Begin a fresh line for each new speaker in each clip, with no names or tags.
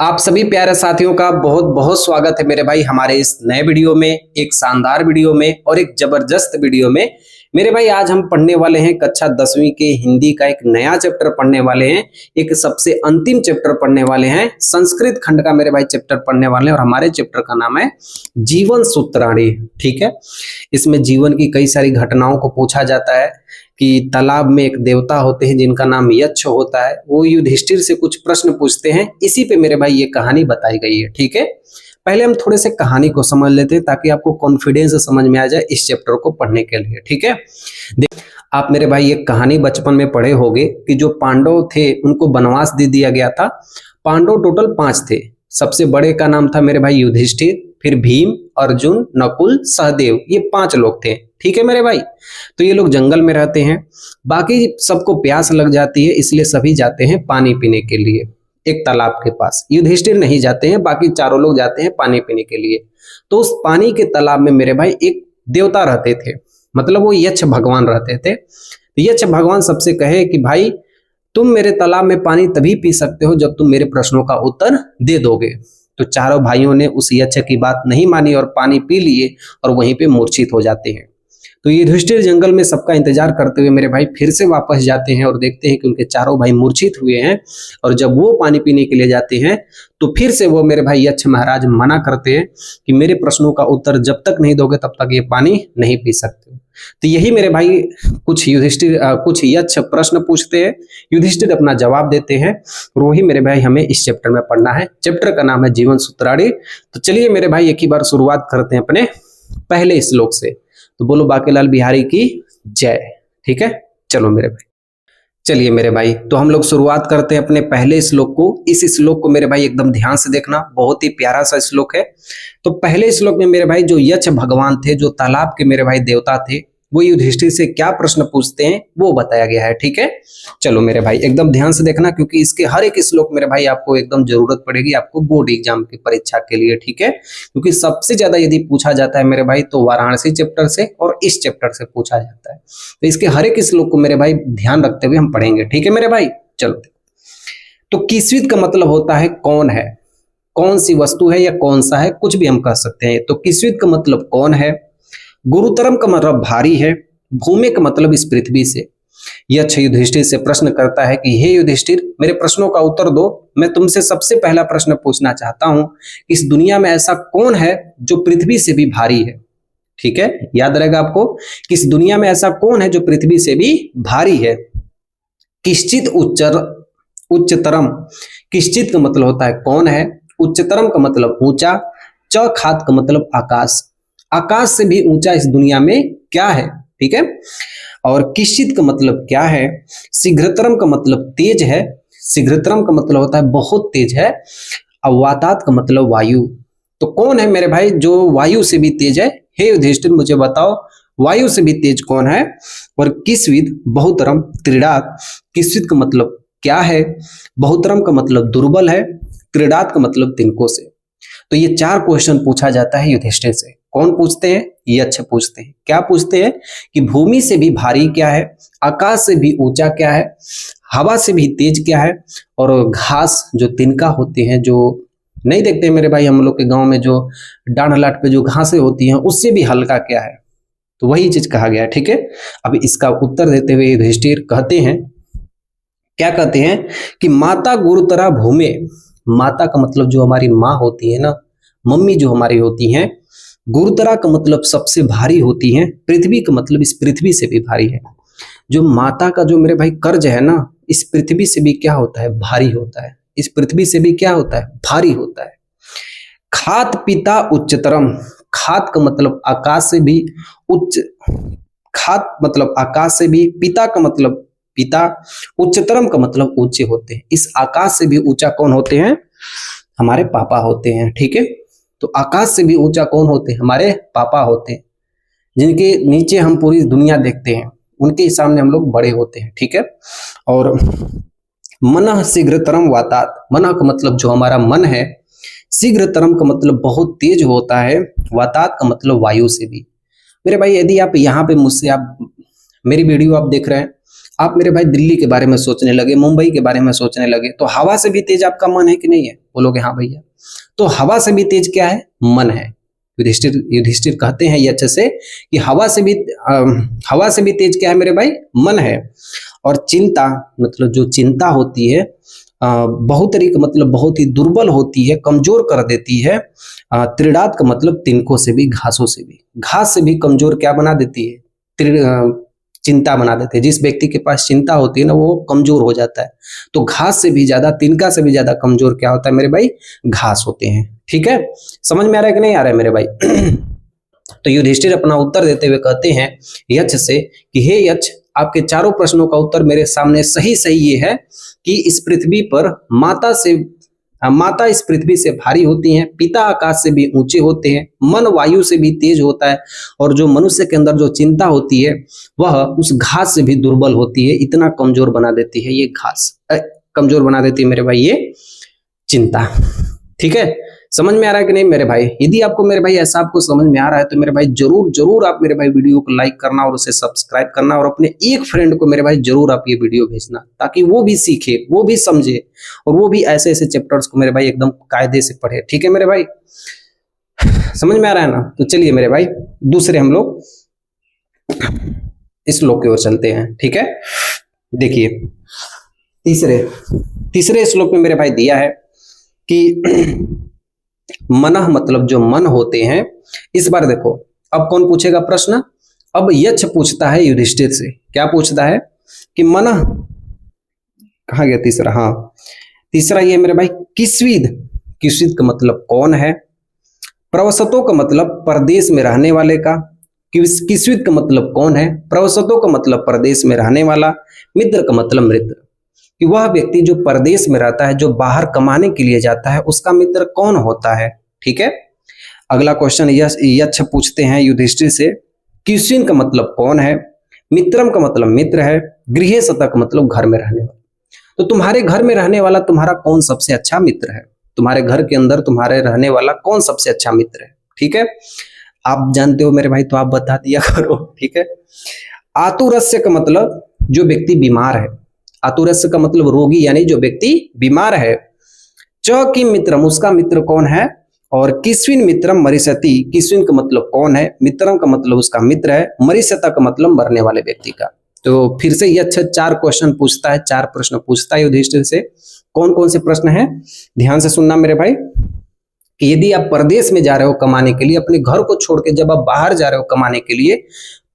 आप सभी प्यारे साथियों का बहुत बहुत स्वागत है मेरे भाई हमारे इस नए वीडियो में, एक शानदार वीडियो में और एक जबरदस्त वीडियो में। मेरे भाई आज हम पढ़ने वाले हैं कक्षा 10वीं के हिंदी का एक नया चैप्टर पढ़ने वाले हैं, एक सबसे अंतिम चैप्टर पढ़ने वाले हैं, संस्कृत खंड का मेरे भाई चैप्टर पढ़ने वाले हैं और हमारे चैप्टर का नाम है जीवन सूत्राणी। ठीक है, इसमें जीवन की कई सारी घटनाओं को पूछा जाता है कि तालाब में एक देवता होते हैं जिनका नाम यक्ष होता है, वो युधिष्ठिर से कुछ प्रश्न पूछते हैं। इसी पे मेरे भाई ये कहानी बताई गई है। ठीक है, पहले हम थोड़े से कहानी को समझ लेते हैं ताकि आपको कॉन्फिडेंस समझ में आ जाए इस चैप्टर को पढ़ने के लिए। ठीक है, आप मेरे भाई ये कहानी बचपन में पढ़े होंगे कि जो पांडव थे उनको वनवास दे दिया गया था। पांडव टोटल 5 थे। सबसे बड़े का नाम था मेरे भाई युधिष्ठिर, फिर भीम, अर्जुन, नकुल, सहदेव, ये 5 लोग थे। ठीक है मेरे भाई, तो ये लोग जंगल में रहते हैं। बाकी सबको प्यास लग जाती है, इसलिए सभी जाते हैं पानी पीने के लिए एक तालाब के पास। युधिष्ठिर नहीं जाते हैं, बाकी चारों लोग जाते हैं पानी पीने के लिए। तो उस पानी के तालाब में मेरे भाई एक देवता रहते थे, मतलब वो यक्ष भगवान रहते थे। यक्ष भगवान सबसे कहे कि भाई तुम मेरे तालाब में पानी तभी पी सकते हो जब तुम मेरे प्रश्नों का उत्तर दे दोगे। तो चारों भाइयों ने उस यक्ष की बात नहीं मानी और पानी पी लिए और वहीं पे मूर्छित हो जाते हैं। तो युधिष्ठिर जंगल में सबका इंतजार करते हुए मेरे भाई फिर से वापस जाते हैं और देखते हैं कि उनके चारों भाई मूर्छित हुए हैं। और जब वो पानी पीने के लिए जाते हैं तो फिर से वो मेरे भाई यक्ष महाराज मना करते हैं कि मेरे प्रश्नों का उत्तर जब तक नहीं दोगे तब तक ये पानी नहीं पी सकते। तो यही मेरे भाई कुछ यक्ष प्रश्न पूछते हैं, युधिष्ठिर अपना जवाब देते हैं और वही मेरे भाई हमें इस चैप्टर में पढ़ना है। चैप्टर का नाम है जीवन सूत्राणी। तो चलिए मेरे भाई एक ही बार शुरुआत करते हैं अपने पहले श्लोक से। तो बोलो बांकेलाल बिहारी की जय। ठीक है, चलो मेरे भाई, चलिए मेरे भाई, तो हम लोग शुरुआत करते हैं अपने पहले श्लोक को। इस श्लोक को मेरे भाई एकदम ध्यान से देखना, बहुत ही प्यारा सा श्लोक है। तो पहले श्लोक में मेरे भाई जो यक्ष भगवान थे, जो तालाब के मेरे भाई देवता थे, वो युधिष्ठिर से क्या प्रश्न पूछते हैं वो बताया गया है। ठीक है, चलो मेरे भाई एकदम ध्यान से देखना, क्योंकि इसके हर एक श्लोक मेरे भाई आपको एकदम जरूरत पड़ेगी आपको बोर्ड एग्जाम की परीक्षा के लिए। ठीक है, क्योंकि सबसे ज्यादा यदि पूछा जाता है मेरे भाई तो वाराणसी चैप्टर से और इस चैप्टर से पूछा जाता है। तो इसके हर एक श्लोक को मेरे भाई ध्यान रखते हुए हम पढ़ेंगे। ठीक है मेरे भाई, चलो। तो किस्वित का मतलब होता है कौन है, कौन सी वस्तु है या कौन सा है, कुछ भी हम कह सकते हैं। तो किस्वित का मतलब कौन है, गुरुतरम का मतलब भारी है, भूमि का मतलब इस पृथ्वी से। यक्ष युधिष्ठिर से प्रश्न करता है कि हे युधिष्ठिर, मेरे प्रश्नों का उत्तर दो। मैं तुमसे सबसे पहला प्रश्न पूछना चाहता हूं, इस दुनिया में ऐसा कौन है जो पृथ्वी से भी भारी है। ठीक है, याद रहेगा आपको कि इस दुनिया में ऐसा कौन है जो पृथ्वी से भी भारी है। किश्चित उच्चतरम, किश्चित का मतलब होता है कौन है, उच्चतरम का मतलब ऊंचा, च खात का मतलब आकाश, आकाश से भी ऊंचा इस दुनिया में क्या है। ठीक है, और किश्चित का मतलब क्या है, शीघ्रतरम का मतलब तेज है, शीघ्रतरम का मतलब होता है बहुत तेज है, और वातात का मतलब वायु। तो कौन है मेरे भाई जो वायु से भी तेज है, हे युधिष्ठिर मुझे बताओ वायु से भी तेज कौन है। और किस्विद बहुतरम त्रिडात, किस्विद का मतलब क्या है, बहुतरम का मतलब दुर्बल है, त्रिडात का मतलब तिनकों से। तो ये 4 क्वेश्चन पूछा जाता है युधिष्ठिर से। कौन पूछते हैं, यक्ष पूछते हैं। क्या पूछते हैं कि भूमि से भी भारी क्या है, आकाश से भी ऊंचा क्या है, हवा से भी तेज क्या है, और घास जो तिनका होते हैं, जो नहीं देखते हैं मेरे भाई हम लोग के गांव में जो डांड लाट पे जो घासें होती हैं, उससे भी हल्का क्या है। तो वही चीज कहा गया है। ठीक है, अब इसका उत्तर देते हुए युधिष्ठिर कहते हैं, क्या कहते हैं कि माता गुरुतरा भूमि, माता का मतलब जो हमारी माँ होती है ना, मम्मी जो हमारी होती हैं, गुरुतरा का मतलब सबसे भारी होती हैं, पृथ्वी का मतलब इस पृथ्वी से भी भारी है। जो माता का जो मेरे भाई कर्ज है ना, इस पृथ्वी से भी क्या होता है, भारी होता है, इस पृथ्वी से भी क्या होता है, भारी होता है। खात पिता उच्चतरम, खात का मतलब आकाश से भी उच्च, खात मतलब आकाश से भी, पिता का मतलब पिता, उच्चतरम का मतलब ऊंचे होते हैं। इस आकाश से भी ऊंचा कौन होते हैं, हमारे पापा होते हैं। ठीक है, तो आकाश से भी ऊंचा कौन होते हैं, हमारे पापा होते हैं, जिनके नीचे हम पूरी दुनिया देखते हैं, उनके सामने हम लोग बड़े होते हैं। ठीक है, और मनः शीघ्रतरम वातात, मनः का मतलब जो हमारा मन है, शीघ्रतरम का मतलब बहुत तेज होता है, वातात का मतलब वायु से भी। मेरे भाई यदि आप यहाँ पे मुझसे आप मेरी वीडियो आप देख रहे हैं, आप मेरे भाई दिल्ली के बारे में सोचने लगे, मुंबई के बारे में सोचने लगे, तो हवा से भी तेज आपका मन है कि नहीं है? बोलोगे हाँ भैया। तो हवा से भी तेज क्या है? मन है। युधिष्ठिर कहते हैं यक्ष से कि हवा से भी तेज क्या है मेरे भाई? मन है। और चिंता मतलब जो चिंता होती है बहुत तरीके मतलब बहुत ही दुर्बल होती है, कमजोर कर देती है। त्रिडात का मतलब तिनकों से भी, घासों से भी, घास से भी कमजोर क्या बना देती है? चिंता बना देते हैं। जिस व्यक्ति के पास चिंता होती है ना, वो कमजोर हो जाता है। तो घास से भी ज्यादा, तिनका से भी ज्यादा कमजोर क्या होता है मेरे भाई? घास होते हैं। ठीक है, समझ में आ रहा है कि नहीं आ रहा है मेरे भाई? तो युधिष्ठिर अपना उत्तर देते हुए कहते हैं यक्ष से कि हे यक्ष, आपके चारों प्रश्नों का उत्तर मेरे सामने सही ये है कि इस पृथ्वी पर माता इस पृथ्वी से भारी होती हैं, पिता आकाश से भी ऊंचे होते हैं, मन वायु से भी तेज होता है, और जो मनुष्य के अंदर जो चिंता होती है वह उस घास से भी दुर्बल होती है। इतना कमजोर बना देती है ये घास, कमजोर बना देती है मेरे भाई ये चिंता। ठीक है, समझ में आ रहा है कि नहीं मेरे भाई? यदि आपको मेरे भाई ऐसा आपको समझ में आ रहा है तो मेरे भाई जरूर आप मेरे भाई वीडियो को लाइक करना और उसे सब्सक्राइब करना, और अपने एक फ्रेंड को मेरे भाई जरूर आप ये वीडियो भेजना, ताकि वो भी सीखे, वो भी समझे, और वो भी ऐसे चैप्टर्स को मेरे भाई एकदम कायदे से पढ़े। ठीक है मेरे भाई, समझ में आ रहा है ना? तो चलिए मेरे भाई दूसरे हम लोग इस श्लोक की ओर चलते हैं। ठीक है, देखिए तीसरे श्लोक में मेरे भाई दिया है कि मनः मतलब जो मन होते हैं। इस बार देखो, अब कौन पूछेगा प्रश्न? अब यक्ष पूछता है युधिष्ठिर से। क्या पूछता है कि मनः, कहाँ गया तीसरा? हाँ, तीसरा ये मेरे भाई किस्विद का मतलब कौन है? प्रवसतों का मतलब परदेश में रहने वाले का। किस्विद का मतलब कौन है? प्रवसतों का मतलब परदेश में रहने वाला। मित्र का मतलब मित्र, कि वह व्यक्ति जो परदेश में रहता है, जो बाहर कमाने के लिए जाता है, उसका मित्र कौन होता है? ठीक है, अगला क्वेश्चन यक्ष पूछते हैं युधिष्ठिर से, किस्विन का मतलब कौन है? मित्रम का मतलब मित्र है। गृहे सतः का मतलब घर में रहने वाला। तो तुम्हारे घर में रहने वाला तुम्हारा कौन सबसे अच्छा मित्र है? तुम्हारे घर के अंदर तुम्हारे रहने वाला कौन सबसे अच्छा मित्र है? ठीक है, आप जानते हो मेरे भाई, तो आप बता दिया करो। ठीक है, आतुरस्य का मतलब जो व्यक्ति बीमार है। आतुरस्य का मतलब रोगी, यानी जो व्यक्ति बीमार है। च की मित्रम, उसका मित्र कौन है? और किस्विन मित्रम मरिष्यति, किस्विन का मतलब कौन है? मित्रम का मतलब उसका मित्र है। मरिष्यता का मतलब मरने वाले व्यक्ति का। तो फिर से ये अच्छा 4 क्वेश्चन पूछता है, 4 प्रश्न पूछता है युधिष्ठिर से। कौन कौन से प्रश्न हैं? ध्यान से सुनना मेरे भाई, कि यदि आप परदेश में जा रहे हो कमाने के लिए, अपने घर को छोड़ के जब आप बाहर जा रहे हो कमाने के लिए,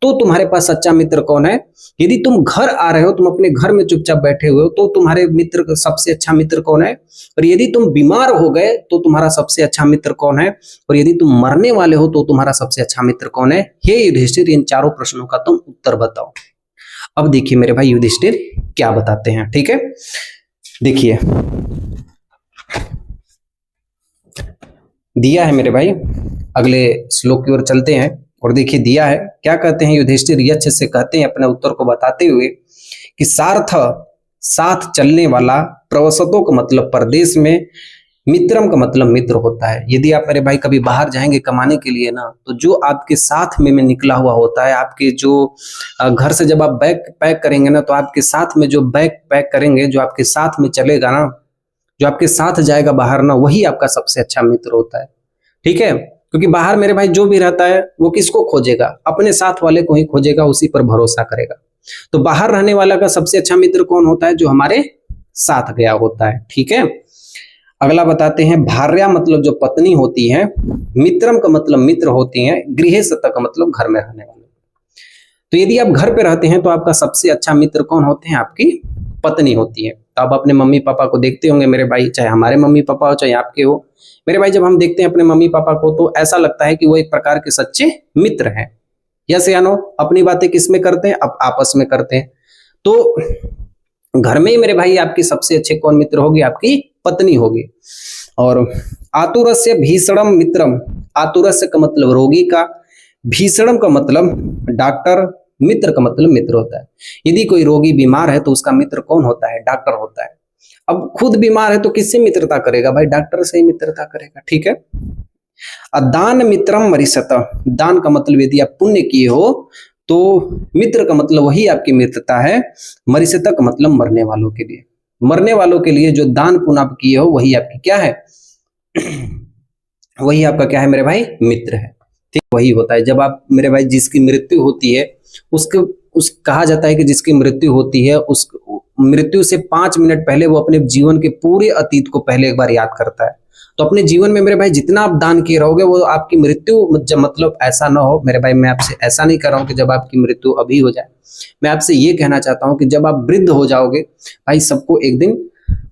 तो तुम्हारे पास सच्चा मित्र कौन है? यदि तुम घर आ रहे हो, तुम अपने घर में चुपचाप बैठे हुए हो, तो तुम्हारे मित्र का सबसे अच्छा मित्र कौन है? और यदि तुम बीमार हो गए तो तुम्हारा सबसे अच्छा मित्र कौन है? और यदि तुम मरने वाले हो तो तुम्हारा सबसे अच्छा मित्र कौन है? हे युधिष्ठिर, इन चारों प्रश्नों का तुम उत्तर बताओ। अब देखिए मेरे भाई युधिष्ठिर क्या बताते हैं। ठीक है, देखिए दिया है मेरे भाई, अगले श्लोक की ओर चलते हैं। और देखिए दिया है, क्या कहते हैं युधिष्ठिर यक्ष से कहते हैं अपने उत्तर को बताते हुए कि साथ चलने वाला, प्रवसतों का मतलब परदेश में, मित्रम का मतलब मित्र होता है। यदि आप मेरे भाई कभी बाहर जाएंगे कमाने के लिए ना, तो जो आपके साथ में निकला हुआ होता है, आपके जो घर से जब आप बैग पैक करेंगे ना, तो आपके साथ में जो बैग पैक करेंगे, जो आपके साथ में चलेगा ना, जो आपके साथ जाएगा बाहर ना, वही आपका सबसे अच्छा मित्र होता है। ठीक है, क्योंकि बाहर मेरे भाई जो भी रहता है वो किसको खोजेगा? अपने साथ वाले को ही खोजेगा, उसी पर भरोसा करेगा। तो बाहर रहने वाला का सबसे अच्छा मित्र कौन होता है? जो हमारे साथ गया होता है। ठीक है, अगला बताते हैं, भार्या मतलब जो पत्नी होती है, मित्रम का मतलब मित्र होती हैं, गृह सतः का मतलब घर में रहने वाले। तो यदि आप घर पे रहते हैं तो आपका सबसे अच्छा मित्र कौन होते हैं? आपकी पत्नी होती है। तो आप अपने मम्मी पापा को देखते होंगे मेरे भाई, चाहे हमारे मम्मी पापा हो चाहे आपके हो मेरे भाई, जब हम देखते हैं अपने मम्मी पापा को तो ऐसा लगता है कि वो एक प्रकार के सच्चे मित्र हैं। यस या नो? अपनी बातें किस में करते हैं? अब आपस में करते हैं। तो घर में ही मेरे भाई आपकी सबसे अच्छे कौन मित्र होगी? आपकी पत्नी होगी। और आतुरस्य भीषणम मित्रम, आतुरस्य का मतलब रोगी का, भीषणम का मतलब डॉक्टर, मित्र का मतलब मित्र होता है। यदि कोई रोगी बीमार है तो उसका मित्र कौन होता है? डॉक्टर होता है। अब खुद बीमार है तो किससे मित्रता करेगा भाई? डॉक्टर से ही मित्रता करेगा। ठीक है, दान मित्रम मरिष्यत, दान का मतलब यदि आप पुण्य किए हो तो मित्र का मतलब वही आपकी मित्रता है। मरिष्यता का मतलब मरने वालों के लिए, मरने वालों के लिए जो दान पुण्य आप किए हो वही आपकी क्या है वही आपका क्या है मेरे भाई, मित्र है। ठीक, वही होता है जब आप मेरे भाई जिसकी मृत्यु होती है उस कहा जाता है कि जिसकी मृत्यु होती है उस मृत्यु से 5 मिनट पहले वो अपने जीवन के पूरे अतीत को पहले एक बार याद करता है। तो अपने जीवन में मेरे भाई जितना आप दान किए रहोगे वो आपकी मृत्यु जब मतलब ऐसा ना हो मेरे भाई, मैं आपसे ऐसा नहीं कर रहा हूँ कि जब आपकी मृत्यु अभी हो जाए, मैं आपसे ये कहना चाहता हूँ कि जब आप वृद्ध हो जाओगे भाई, सबको एक दिन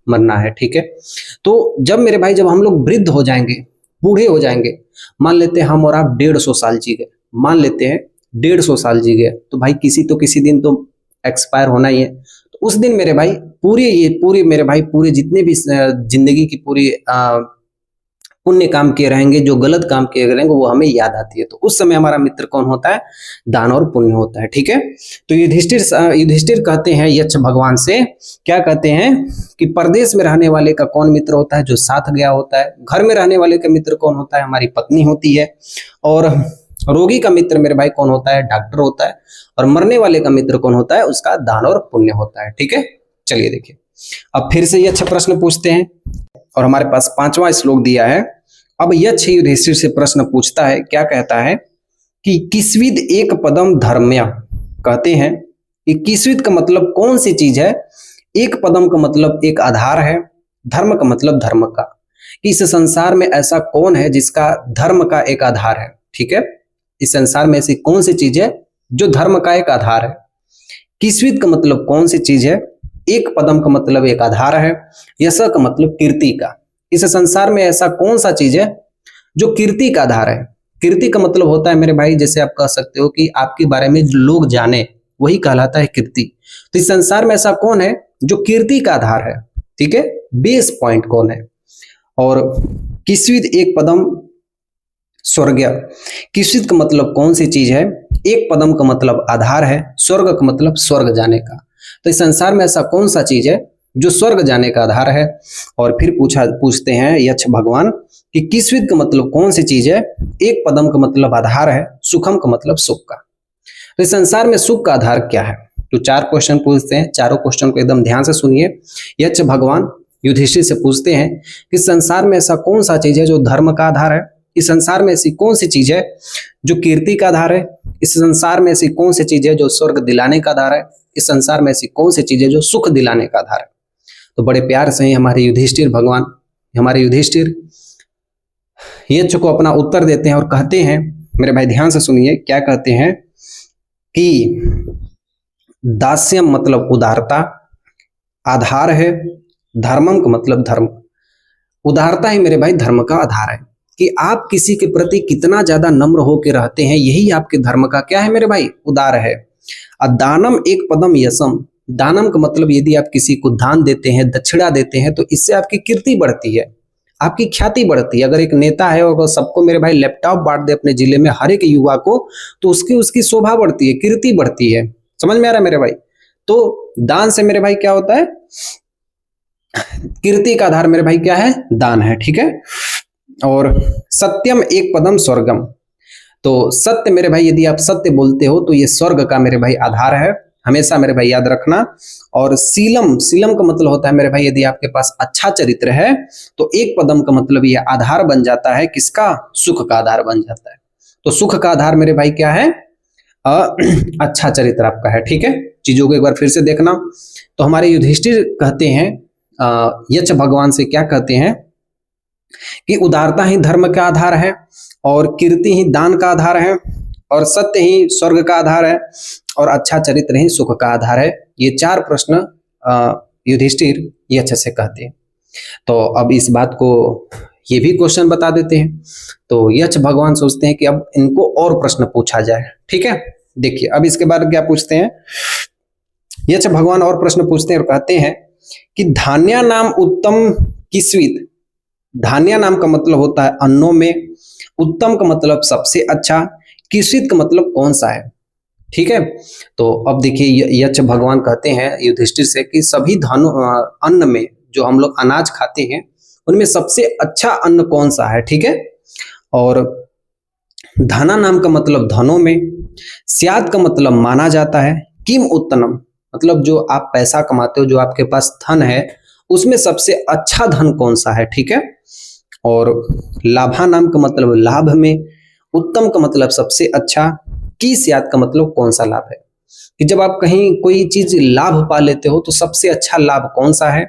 मरना है। ठीक है, तो जब मेरे भाई जब हम लोग वृद्ध हो जाएंगे, बूढ़े हो जाएंगे, मान लेते हैं हम और आप 150 साल जी गए, मान लेते हैं 150 साल जी गए, तो भाई किसी दिन तो एक्सपायर होना ही है। तो उस दिन मेरे भाई पूरे मेरे भाई पूरे जितने भी जिंदगी की पूरी पुण्य काम किए रहेंगे, जो गलत काम किए रहेंगे वो हमें याद आती है। तो उस समय हमारा मित्र कौन होता है, दान और पुण्य होता है। ठीक है, तो युधिष्ठिर कहते हैं यक्ष भगवान से, क्या कहते हैं कि परदेश में रहने वाले का कौन मित्र होता है, जो साथ गया होता है। घर में रहने वाले का मित्र कौन होता है, हमारी पत्नी होती है। और रोगी का मित्र मेरे भाई कौन होता है, डॉक्टर होता है। और मरने वाले का मित्र कौन होता है, उसका दान और पुण्य होता है। ठीक है, चलिए देखिए अब फिर से ये अच्छा प्रश्न पूछते हैं और हमारे पास 5वां श्लोक दिया है। अब यक्ष युधिष्ठिर से प्रश्न पूछता है, क्या कहता है कि किस्विद एक पदम धर्म्य, कहते हैं कि किस्विद का मतलब कौन सी चीज है, एक पदम का मतलब एक आधार है, धर्म का मतलब धर्म का, कि इस संसार में ऐसा कौन है जिसका धर्म का एक आधार है। ठीक है, इस संसार में ऐसी कौन सी चीज है जो धर्म का एक आधार है। किस्विद का मतलब कौन सी चीज है, एक पदम का मतलब एक आधार है, यश का मतलब कीर्ति का। इस संसार में ऐसा कौन सा चीज है जो कीर्ति का आधार है। कीर्ति का मतलब होता है मेरे भाई, जैसे आप कह सकते हो कि आपके बारे में लोग जाने, वही कहलाता है कीर्ति। तो इस संसार में ऐसा कौन है जो कीर्ति का आधार है। ठीक है, बेस पॉइंट कौन है। और किस्विद एक पदम स्वर्ग, किस्विद का मतलब कौन सी चीज है, एक पदम का मतलब आधार है, स्वर्ग का मतलब स्वर्ग जाने का। तो इस संसार में ऐसा कौन सा चीज है जो स्वर्ग जाने का आधार है। और फिर पूछते हैं यक्ष भगवान कि किस्विद का मतलब कौन सी चीज है, एक पदम का मतलब आधार है, सुखम का मतलब सुख का। तो इस संसार में सुख का आधार क्या है। तो 4 क्वेश्चन पूछते हैं, चारों क्वेश्चन को एकदम ध्यान से सुनिए। यक्ष भगवान युधिष्ठिर से पूछते हैं कि संसार में ऐसा कौन सा चीज है जो धर्म का आधार है, इस संसार में ऐसी कौन सी चीज है जो कीर्ति का आधार है, इस संसार में ऐसी कौन सी चीज है जो स्वर्ग दिलाने का आधार है, इस संसार में ऐसी कौन सी चीज है जो सुख दिलाने का आधार है। तो बड़े प्यार से ही हमारे युधिष्ठिर भगवान, हमारे युधिष्ठिर यक्ष को अपना उत्तर देते हैं और कहते हैं, मेरे भाई ध्यान से सुनिए क्या कहते हैं कि दास्यम मतलब उदारता, आधार है, धर्मम का मतलब धर्म। उदारता ही मेरे भाई धर्म का आधार है, कि आप किसी के प्रति कितना ज्यादा नम्र होकर रहते हैं, यही आपके धर्म का क्या है मेरे भाई, उदार है। दानम एक पदम यशम, दानम का मतलब यदि आप किसी को दान देते हैं, दक्षिणा देते हैं, तो इससे आपकी कीर्ति बढ़ती है, आपकी ख्याति बढ़ती है। अगर एक नेता है और सबको मेरे भाई लैपटॉप बांट दे अपने जिले में हर एक युवा को, तो उसकी शोभा बढ़ती है, कीर्ति बढ़ती है। समझ में आ रहा है मेरे भाई। तो दान से मेरे भाई क्या होता है, कीर्ति का आधार मेरे भाई क्या है, दान है। ठीक है, और सत्यम एक पदम स्वर्गम, तो सत्य मेरे भाई, यदि आप सत्य बोलते हो तो ये स्वर्ग का मेरे भाई आधार है, हमेशा मेरे भाई याद रखना। और सीलम, सीलम का मतलब होता है मेरे भाई, यदि आपके पास अच्छा चरित्र है तो एक पदम का मतलब ये आधार बन जाता है, किसका, सुख का आधार बन जाता है। तो सुख का आधार मेरे भाई क्या है, अच्छा चरित्र आपका है। ठीक है, चीजों को एक बार फिर से देखना। तो हमारे युधिष्ठिर कहते हैं यक्ष भगवान से, क्या कहते हैं कि उदारता ही धर्म का आधार है, और कीर्ति ही दान का आधार है, और सत्य ही स्वर्ग का आधार है, और अच्छा चरित्र ही सुख का आधार है। ये 4 प्रश्न युधिष्ठिर यक्ष से कहते हैं। तो अब इस बात को ये भी क्वेश्चन बता देते हैं। तो यक्ष भगवान सोचते हैं कि अब इनको और प्रश्न पूछा जाए। ठीक है, देखिए अब इसके बाद क्या पूछते हैं, यक्ष भगवान और प्रश्न पूछते हैं और कहते हैं कि धान्या नाम उत्तम किस्वित, धान्या नाम का मतलब होता है अन्नों में, उत्तम का मतलब सबसे अच्छा, किस्वित का मतलब कौन सा है। ठीक है, तो अब देखिए यक्ष भगवान कहते हैं युधिष्ठिर से कि सभी अन्न में, जो हम लोग अनाज खाते हैं, उनमें सबसे अच्छा अन्न कौन सा है। ठीक है, और धना नाम का मतलब धनों में, स्यात् का मतलब माना जाता है, किम उत्तमम मतलब जो आप पैसा कमाते हो, जो आपके पास धन है, उसमें सबसे अच्छा धन कौन सा है, ठीक है। और लाभानाम का मतलब लाभ में, उत्तम का मतलब सबसे अच्छा, की स्यात् का मतलब कौन सा लाभ है, कि जब आप कहीं कोई चीज लाभ पा लेते हो तो सबसे अच्छा लाभ कौन सा है।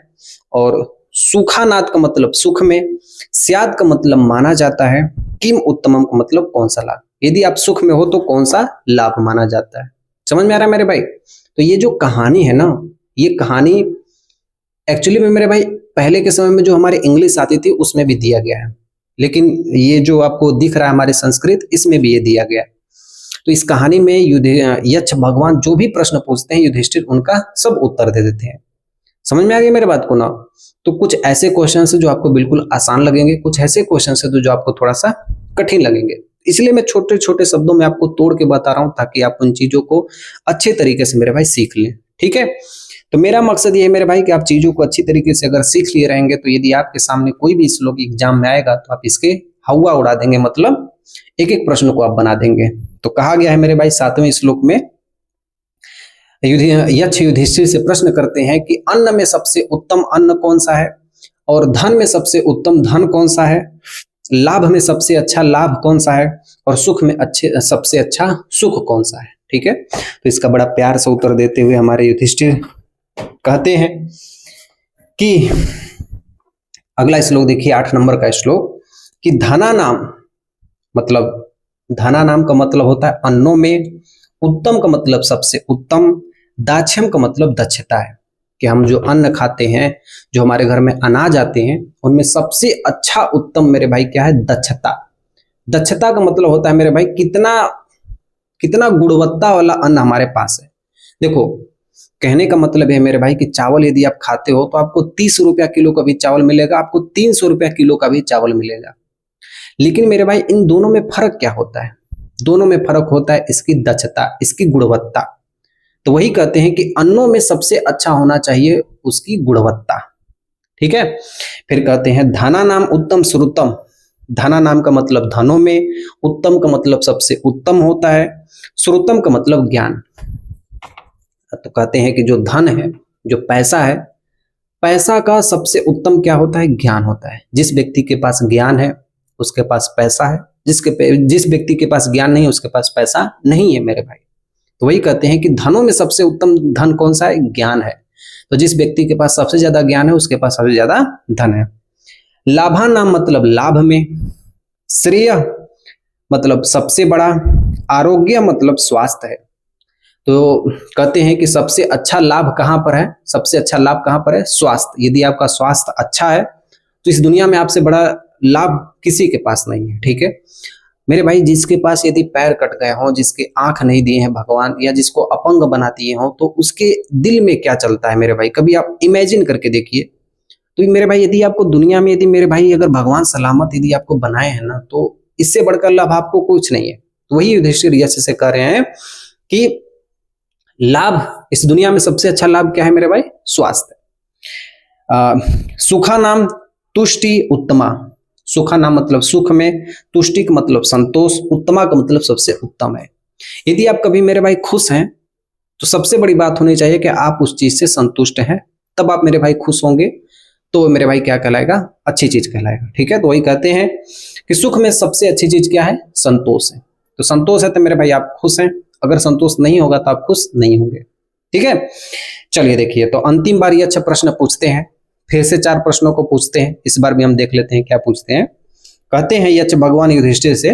और सुखानाद का मतलब सुख में, स्यात् का मतलब माना जाता है, किम उत्तमम का मतलब कौन सा लाभ, यदि आप सुख में हो तो कौन सा लाभ माना जाता है। समझ में आ रहा है मेरे भाई। तो ये जो कहानी है ना, ये कहानी एक्चुअली में मेरे भाई पहले के समय में जो हमारे इंग्लिश आती थी उसमें भी दिया गया है, लेकिन ये जो आपको दिख रहा है हमारे संस्कृत, इसमें भी ये दिया गया है। तो इस कहानी में यक्ष भगवान जो भी प्रश्न पूछते हैं युधिष्ठिर उनका सब उत्तर दे देते हैं। समझ में आ गई मेरे बात को ना। तो कुछ ऐसे क्वेश्चन है जो आपको बिल्कुल आसान लगेंगे, कुछ ऐसे क्वेश्चन है जो आपको थोड़ा सा कठिन लगेंगे, इसलिए मैं छोटे छोटे शब्दों में आपको तोड़ के बता रहा हूं ताकि आप उन चीजों को अच्छे तरीके से मेरे भाई सीख लें, ठीक है। तो मेरा मकसद ये है मेरे भाई कि आप चीजों को अच्छी तरीके से अगर सीख लिए रहेंगे तो यदि आपके सामने कोई भी श्लोक एग्जाम में आएगा तो आप इसके हवा उड़ा देंगे, मतलब एक एक प्रश्न को आप बना देंगे। तो कहा गया है मेरे भाई 7वें श्लोक में यक्ष युधिष्ठिर से प्रश्न करते हैं कि अन्न में सबसे उत्तम अन्न कौन सा है, और धन में सबसे उत्तम धन कौन सा है, लाभ में सबसे अच्छा लाभ कौन सा है, और सुख में सबसे अच्छा सुख कौन सा है, ठीक है। तो इसका बड़ा प्यार से उत्तर देते हुए हमारे युधिष्ठिर कहते हैं कि अगला श्लोक देखिए 8 नंबर का श्लोक, कि धना नाम मतलब, धना नाम का मतलब होता है अन्नों में, उत्तम का मतलब सबसे उत्तम, दाक्ष्यम का मतलब दक्षता है, कि हम जो अन्न खाते हैं, जो हमारे घर में अनाज आते हैं, उनमें सबसे अच्छा उत्तम मेरे भाई क्या है, दक्षता। दक्षता का मतलब होता है मेरे भाई कितना कितना गुणवत्ता वाला अन्न हमारे पास है। देखो कहने का मतलब है मेरे भाई कि चावल यदि आप खाते हो तो आपको 30 रुपया किलो का भी चावल मिलेगा, आपको 300 रुपया किलो का भी चावल मिलेगा, लेकिन मेरे भाई इन दोनों में फर्क क्या होता है, दोनों में फर्क होता है इसकी दक्षता, इसकी गुणवत्ता। तो वही कहते हैं कि अन्नों में सबसे अच्छा होना चाहिए उसकी गुणवत्ता, ठीक है। फिर कहते हैं धना नाम उत्तम श्रुतम, धना नाम का मतलब धनों में, उत्तम का मतलब सबसे उत्तम होता है, श्रुतम का मतलब ज्ञान। तो कहते हैं कि जो धन है, जो पैसा है, पैसा का सबसे उत्तम क्या होता है, ज्ञान होता है। जिस व्यक्ति के पास ज्ञान है उसके पास पैसा है, जिस व्यक्ति के पास ज्ञान नहीं है उसके पास पैसा नहीं है मेरे भाई। तो वही कहते हैं कि धनों में सबसे उत्तम धन कौन सा है, ज्ञान है। तो जिस व्यक्ति के पास सबसे ज्यादा ज्ञान है उसके पास सबसे ज्यादा धन है। लाभा नाम मतलब लाभ में, श्रेय मतलब सबसे बड़ा, आरोग्य मतलब स्वास्थ्य है। तो कहते हैं कि सबसे अच्छा लाभ कहाँ पर है, सबसे अच्छा लाभ कहाँ पर है, स्वास्थ्य। यदि आपका स्वास्थ्य अच्छा है तो इस दुनिया में आपसे बड़ा लाभ किसी के पास नहीं है, ठीक है मेरे भाई। जिसके पास यदि पैर कट गए हों, जिसके आंख नहीं दिए हैं भगवान, या जिसको अपंग बना दिए हों, तो उसके दिल में क्या चलता है मेरे भाई, कभी आप इमेजिन करके देखिए। तो मेरे भाई यदि आपको दुनिया में यदि मेरे भाई अगर भगवान सलामत यदि आपको बनाए हैं ना, तो इससे बढ़कर लाभ आपको कुछ नहीं है। तो वही युधिष्ठिर यश से कह रहे हैं कि लाभ, इस दुनिया में सबसे अच्छा लाभ क्या है मेरे भाई, स्वास्थ्य। सुखा नाम तुष्टि उत्तमा, सुखा नाम मतलब सुख में, तुष्टि का मतलब संतोष, उत्तमा का मतलब सबसे उत्तम है। यदि आप कभी मेरे भाई खुश हैं तो सबसे बड़ी बात होनी चाहिए कि आप उस चीज से संतुष्ट हैं, तब आप मेरे भाई खुश होंगे, तो मेरे भाई क्या कहलाएगा, अच्छी चीज कहलाएगा, ठीक है। तो वही कहते हैं कि सुख में सबसे अच्छी चीज क्या है, संतोष है। तो संतोष है तो मेरे भाई आप खुश हैं, अगर संतोष नहीं होगा तो आप खुश नहीं होंगे, ठीक है। चलिए देखिए, तो अंतिम बार ये अच्छा प्रश्न पूछते हैं, फिर से 4 प्रश्नों को पूछते हैं, इस बार भी हम देख लेते हैं क्या पूछते हैं। कहते हैं यक्ष भगवान युधिष्ठिर से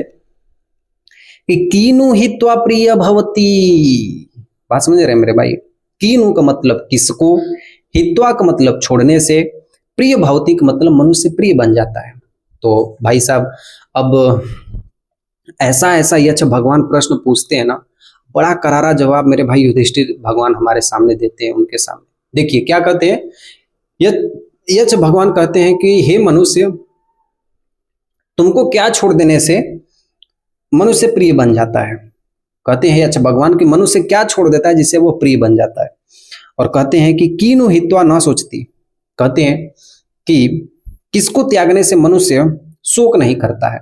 कि कीनु हित्वा प्रिय भवती, बात समझ रहे हैं मेरे भाई। कीनु का मतलब किसको, हित्वा का मतलब छोड़ने से, प्रिय भवती का मतलब मनुष्य प्रिय बन जाता है। तो भाई साहब अब ऐसा ऐसा यक्ष भगवान प्रश्न पूछते हैं ना, बड़ा करारा जवाब मेरे भाई युधिष्ठिर भगवान हमारे सामने देते हैं, उनके सामने। देखिए क्या कहते हैं, यक्ष भगवान कहते हैं कि हे मनुष्य, तुमको क्या छोड़ देने से मनुष्य प्रिय बन जाता है। कहते हैं यक्ष भगवान कि मनुष्य क्या छोड़ देता है जिससे वो प्रिय बन जाता है। और कहते हैं कि कीनु हित्वा न सोचती, कहते हैं कि किसको त्यागने से मनुष्य शोक नहीं करता है।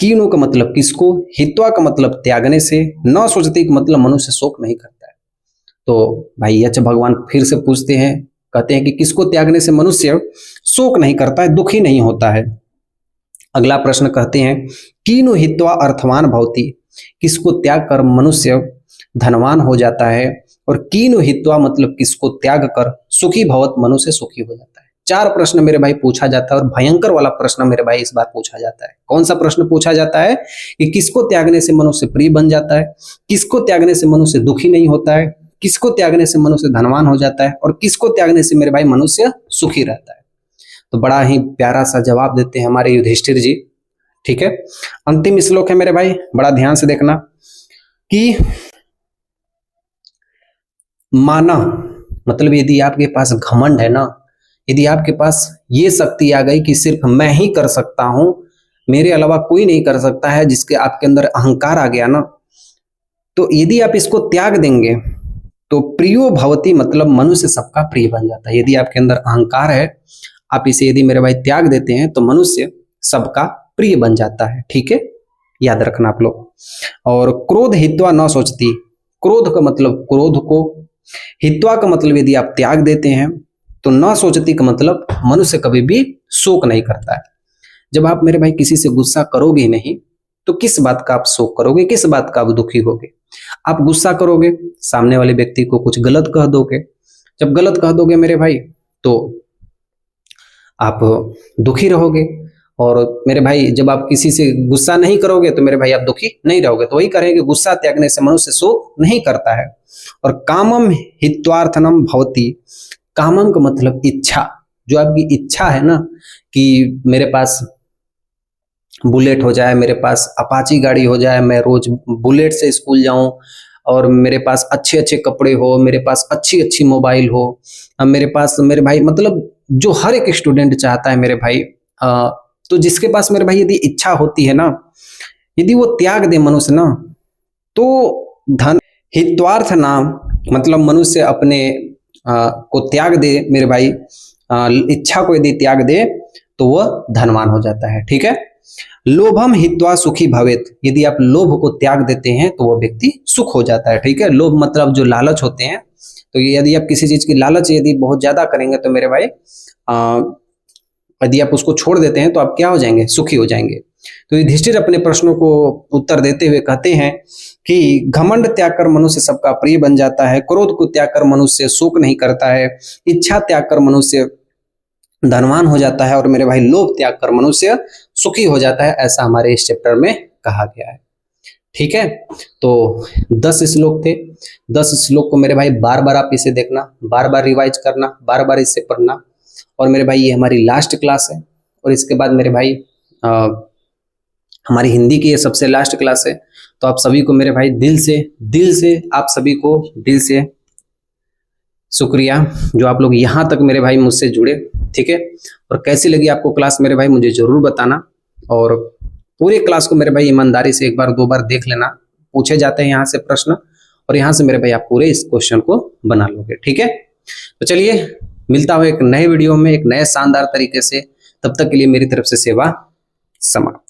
कीनो का मतलब किसको, हित्वा का मतलब त्यागने से, न सोचती का मतलब मनुष्य शोक नहीं करता है। तो भाई यक्ष भगवान फिर से पूछते हैं, कहते हैं कि किसको त्यागने से मनुष्य शोक नहीं करता है, दुखी नहीं होता है। अगला प्रश्न कहते हैं कीनो हित्वा अर्थवान भवति, किसको त्याग कर मनुष्य धनवान हो जाता है, और कीनो हित्वा मतलब किसको त्याग कर सुखी भवत, मनुष्य सुखी हो जाता है। 4 प्रश्न मेरे भाई पूछा जाता है, और भयंकर वाला प्रश्न मेरे भाई इस बार पूछा जाता है। कौन सा प्रश्न पूछा जाता है कि किसको त्यागने से मनुष्य प्रिय बन जाता है, किसको त्यागने से मनुष्य दुखी नहीं होता है, किसको त्यागने से मनुष्य धनवान हो जाता है, और किसको त्यागने से मेरे भाई मनुष्य सुखी रहता है। तो बड़ा ही प्यारा सा जवाब देते हैं हमारे युधिष्ठिर जी। ठीक है, अंतिम श्लोक है मेरे भाई, बड़ा ध्यान से देखना कि माना मतलब यदि आपके पास घमंड है ना, यदि आपके पास ये शक्ति आ गई कि सिर्फ मैं ही कर सकता हूं, मेरे अलावा कोई नहीं कर सकता है, जिसके आपके अंदर अहंकार आ गया ना, तो यदि आप इसको त्याग देंगे तो प्रियो भवती मतलब मनुष्य सबका प्रिय बन जाता है। यदि आपके अंदर अहंकार है, आप इसे यदि मेरे भाई त्याग देते हैं तो मनुष्य सबका प्रिय बन जाता है। ठीक है, याद रखना आप लोग। और क्रोध हित्वा न सोचती, क्रोध का मतलब क्रोध को, हित्वा का मतलब यदि आप त्याग देते हैं तो न सोचती का मतलब मनुष्य कभी भी शोक नहीं करता है। जब आप मेरे भाई किसी से गुस्सा करोगे नहीं तो किस बात का आप शोक करोगे, किस बात का आप दुखी होगे। आप गुस्सा करोगे, सामने वाले व्यक्ति को कुछ गलत कह दोगे, जब गलत कह दोगे मेरे भाई तो आप दुखी रहोगे, और मेरे भाई जब आप किसी से गुस्सा नहीं करोगे तो मेरे भाई आप दुखी नहीं रहोगे। तो वही करेंगे, गुस्सा त्यागने से मनुष्य शोक नहीं करता है। और कामम हित्वार्थनम भवति, कामम का मतलब इच्छा, जो आपकी इच्छा है ना कि मेरे पास बुलेट हो जाए, मेरे पास अपाची गाड़ी हो जाए, मैं रोज बुलेट से स्कूल जाऊं, और मेरे पास अच्छे अच्छे कपड़े हो, मेरे पास अच्छी अच्छी मोबाइल हो, मेरे पास मेरे भाई मतलब जो हर एक स्टूडेंट चाहता है मेरे भाई, तो जिसके पास मेरे भाई यदि इच्छा होती है ना, यदि वो त्याग दे मनुष्य ना, तो धन हित्वार्थ नाम मतलब मनुष्य अपने को त्याग दे मेरे भाई, इच्छा को यदि त्याग दे तो वह धनवान हो जाता है। ठीक है, लोभम हित्वा सुखी भवेत, यदि आप लोभ को त्याग देते हैं तो वह व्यक्ति सुख हो जाता है। ठीक है, लोभ मतलब जो लालच होते हैं, तो यदि आप किसी चीज की लालच यदि बहुत ज्यादा करेंगे तो मेरे भाई यदि आप उसको छोड़ देते हैं तो आप क्या हो जाएंगे, सुखी हो जाएंगे। तो युधिष्ठिर अपने प्रश्नों को उत्तर देते हुए कहते हैं कि घमंड त्याग कर मनुष्य सबका प्रिय बन जाता है, क्रोध को त्याग कर मनुष्य शोक नहीं करता है, इच्छा त्याग कर मनुष्य धनवान हो जाता है, और मेरे भाई लोभ त्याग कर मनुष्य सुखी हो जाता है। ऐसा हमारे इस चैप्टर में कहा गया है। ठीक है, तो 10 श्लोक थे। 10 श्लोक को मेरे भाई बार बार आप इसे देखना, बार बार रिवाइज करना, बार बार इसे पढ़ना। और मेरे भाई ये हमारी लास्ट क्लास है, और इसके बाद मेरे भाई हमारी हिंदी की ये सबसे लास्ट क्लास है। तो आप सभी को मेरे भाई दिल से आप सभी को दिल से शुक्रिया जो आप लोग यहाँ तक मेरे भाई मुझसे जुड़े। ठीक है, और कैसी लगी आपको क्लास मेरे भाई मुझे जरूर बताना, और पूरे क्लास को मेरे भाई ईमानदारी से 1 बार 2 बार देख लेना। पूछे जाते हैं यहाँ से प्रश्न, और यहाँ से मेरे भाई आप पूरे इस क्वेश्चन को बना लोगे। ठीक है, तो चलिए मिलता हूँ एक नए वीडियो में एक नए शानदार तरीके से। तब तक के लिए मेरी तरफ से सेवा समाप्त।